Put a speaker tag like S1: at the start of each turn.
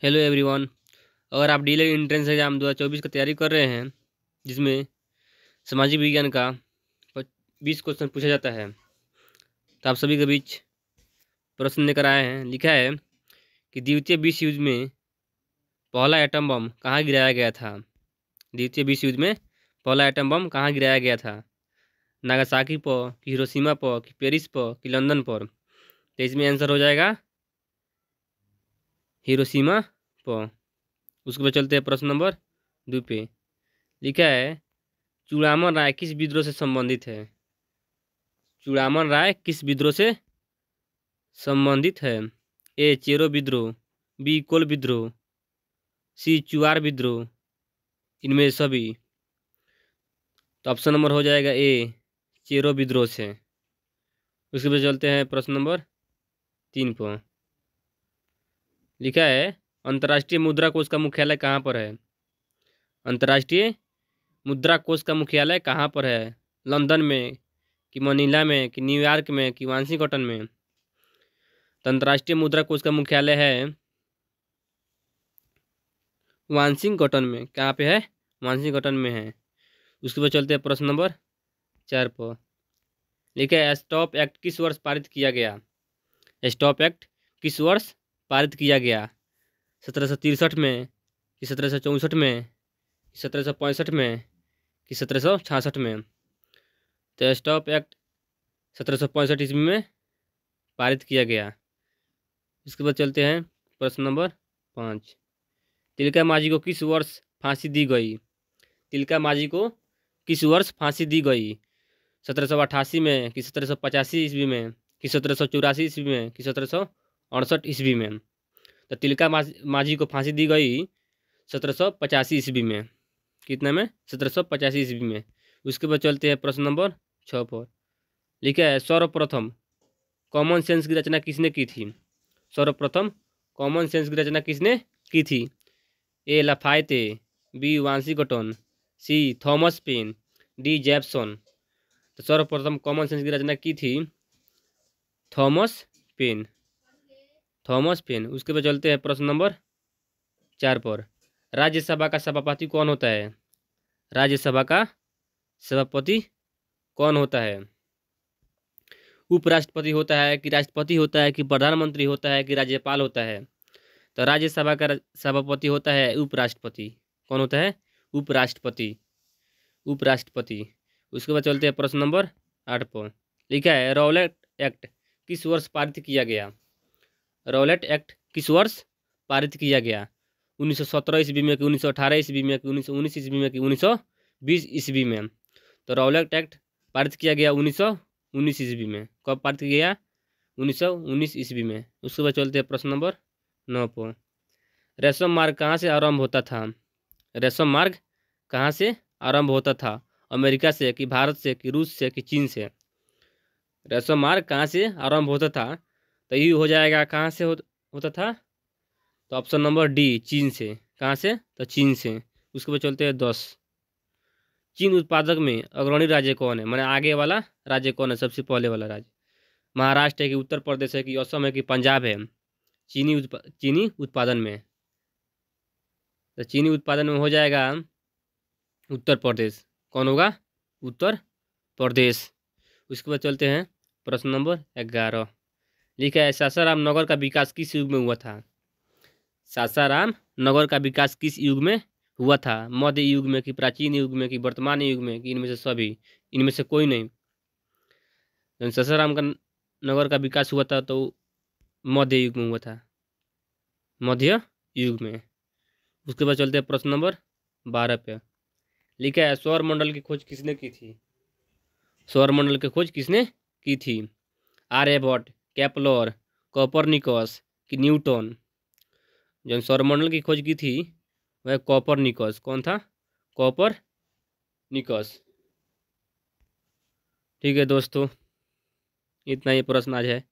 S1: Hello everyone. अगर आप DElEd entrance exam 2024 की तैयारी कर रहे हैं जिसमें सामाजिक विज्ञान का 20 क्वेश्चन पूछा जाता है, तो आप सभी के बीच प्रश्न लेकर आए हैं। लिखा है कि द्वितीय विश्व युद्ध में पहला एटम बम कहाँ गिराया गया था। द्वितीय विश्व युद्ध में पहला एटम बम कहाँ गिराया गया था? नागासाकी पर, कि हिरोशिमा पर, कि पेरिस पर, कि लंदन पर? तो इसमें आंसर हो जाएगा हिरोशिमा पर। उसके बाद चलते हैं प्रश्न नंबर 2 पे। लिखा है चूड़ामन राय किस विद्रोह से संबंधित है? चूड़ामन राय किस विद्रोह से संबंधित है? ए चेरो विद्रोह, बी कोल विद्रोह, सी चुआर विद्रोह, इनमें सभी। तो ऑप्शन नंबर हो जाएगा ए चेरो विद्रोह से। उसके बाद चलते हैं प्रश्न नंबर 3 पर। लिखा है अंतर्राष्ट्रीय मुद्रा कोष का मुख्यालय कहाँ पर है? अंतर्राष्ट्रीय मुद्रा कोष का मुख्यालय कहाँ पर है? लंदन में, कि मनीला में, कि न्यूयॉर्क में, कि वाशिंगटन में? तो अंतर्राष्ट्रीय मुद्रा कोष का मुख्यालय है वाशिंगटन में। कहाँ पे है? वाशिंगटन में है। उसके बाद चलते हैं प्रश्न नंबर 4 पर। लिखा है स्टॉप एक्ट किस वर्ष पारित किया गया? स्टॉप एक्ट किस वर्ष पारित किया गया? 1763 में, कि 1764 में, कि 1765 में, कि 1766 में? तो स्टॉप एक्ट 1765 ईस्वी में पारित किया गया। इसके बाद चलते हैं प्रश्न नंबर 5। तिलका मांझी को किस वर्ष फांसी दी गई? तिलका मांझी को किस वर्ष फांसी दी गई? 1788 में, कि 1785 ईस्वी में, कि 1784 ईस्वी में, कि 1768 ईस्वी में? तो तिलका मांझी को फांसी दी गई 1785 ईस्वी में। कितना में? 1785 ईस्वी में। उसके बाद चलते हैं प्रश्न नंबर 6 पर। लिखा है सर्वप्रथम कॉमन सेंस की रचना किसने की थी? सर्वप्रथम कॉमन सेंस की रचना किसने की थी? ए लाफायते, बी वाशिंगटन, सी थॉमस पेन, डी जेफसन? तो सर्वप्रथम कॉमन सेंस की रचना की थी थॉमस पेन। Thomas pen. उसके बाद चलते हैं प्रश्न नंबर 4 पर। राज्यसभा का सभापति कौन होता है? राज्यसभा का सभापति कौन होता है? उपराष्ट्रपति होता है, कि राष्ट्रपति होता है, कि प्रधानमंत्री होता है, कि राज्यपाल होता है? तो राज्यसभा का सभापति होता है उपराष्ट्रपति। कौन होता है? उपराष्ट्रपति। उपराष्ट्रपति। उसके बाद चलते हैं प्रश्न नंबर 8 पर। लिखा है रॉलेट एक्ट किस वर्ष पारित किया गया? रॉलेट एक्ट किस वर्ष पारित किया गया? 1917 ईस्वी में, कि 1918 ईस्वी में, कि 1919 ईस्वी में, कि 1920 ईस्वी में? तो रॉलेट एक्ट पारित किया गया 1919 ईस्वी में। कब पारित किया गया? 1919 ईस्वी में। उसके बाद चलते हैं प्रश्न नंबर 9 पर। रेशम मार्ग कहाँ से आरंभ होता था? रेशम मार्ग कहाँ से आरंभ होता था? अमेरिका से, कि भारत से, कि रूस से, कि चीन से? रेशम मार्ग कहाँ से आरंभ होता था? तो ये हो जाएगा कहाँ से होता था? तो ऑप्शन नंबर डी चीन से। कहाँ से? तो चीन से। उसके बाद चलते हैं 10। चीन उत्पादक में अग्रणी राज्य कौन है? माने आगे वाला राज्य कौन है? सबसे पहले वाला राज्य महाराष्ट्र है, कि उत्तर प्रदेश है, कि असम है, कि पंजाब है? चीनी उत्पादन में। तो चीनी उत्पादन में हो जाएगा उत्तर प्रदेश। कौन होगा? उत्तर प्रदेश। उसके बाद चलते हैं प्रश्न नंबर 11। लिखा है सासाराम नगर का विकास किस युग में हुआ था? सासाराम नगर का विकास किस युग में हुआ था? मध्य युग में, कि प्राचीन युग में, कि वर्तमान युग में, कि इनमें से सभी? इनमें से कोई नहीं। जब सासाराम का नगर का विकास हुआ था तो मध्य युग में हुआ था। मध्य युग में। उसके बाद चलते हैं प्रश्न नंबर 12 पे। लिखा है सौर मंडल की खोज किसने की थी? सौर मंडल की खोज किसने की थी? आर्यभट्ट, केपलर, कोपरनिकस, कि न्यूटन? जब सौरमंडल की खोज की थी वह कोपरनिकस। कौन था? कोपरनिकस। ठीक है दोस्तों, इतना ही प्रश्न आज है।